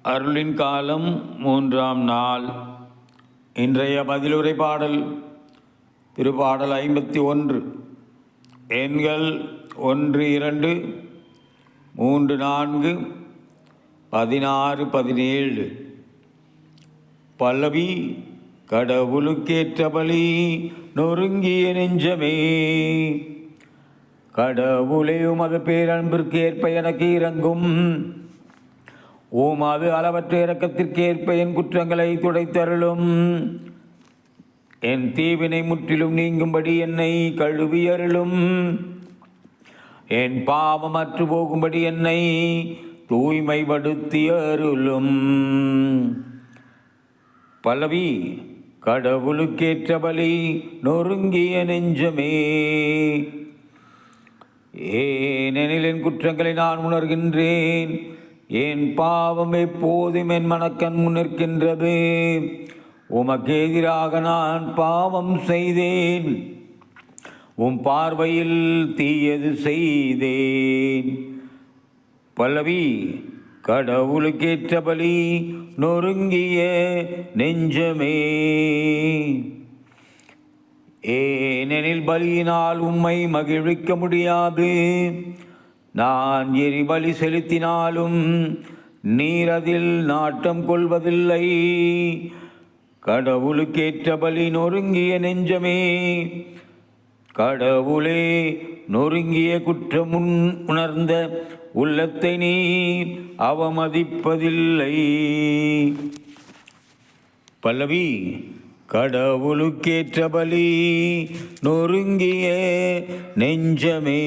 அருளின் காலம் 3ஆம் நாள். இன்றைய பதிலுரை பாடல் திருப்பாடல் 51. எண்கள் 1, 2, 3, 4, 16, 17. பல்லவி. கடவுளுக்கேற்ற பலி நொறுங்கிய நெஞ்சமே, கடவுளே உமது பேரன்பிற்கேற்ப எனக்கு இறங்கும். உமது அளவற்ற இரக்கத்திற்கேற்ப என் குற்றங்களை துடைத்தருளும். என் தீவினை முற்றிலும் நீங்கும்படி என்னை கழுவியருளும். என் பாவம் அற்று போகும்படி என்னை தூய்மைப்படுத்தி அருளும். பல்லவி. கடவுளுக்கேற்ற பலி நொறுங்கிய நெஞ்சமே, ஏனெனில் என் குற்றங்களை நான் உணர்கின்றேன். என் பாவம் எப்போதும் என் மனக்கண் முன்னிற்கின்றது. உமக்கு எதிராக நான் பாவம் செய்தேன், உம் பார்வையில் தீயது செய்தேன். பல்லவி. கடவுளுக்கேற்ற பலி நொறுங்கிய நெஞ்சமே, ஏனெனில் பலியினால் உம்மை மகிழ்விக்க முடியாது. நான் எரிபலி செலுத்தினாலும் நீர் அதில் நாட்டம் கொள்வதில்லை. கடவுளுக்கேற்ற பலி நொறுங்கிய நெஞ்சமே, கடவுளே நொறுங்கிய குற்றம் உணர்ந்த உள்ளத்தை நீர் அவமதிப்பதில்லை. பல்லவி. கடவுளுக்கேற்ற பலி நொறுங்கிய நெஞ்சமே.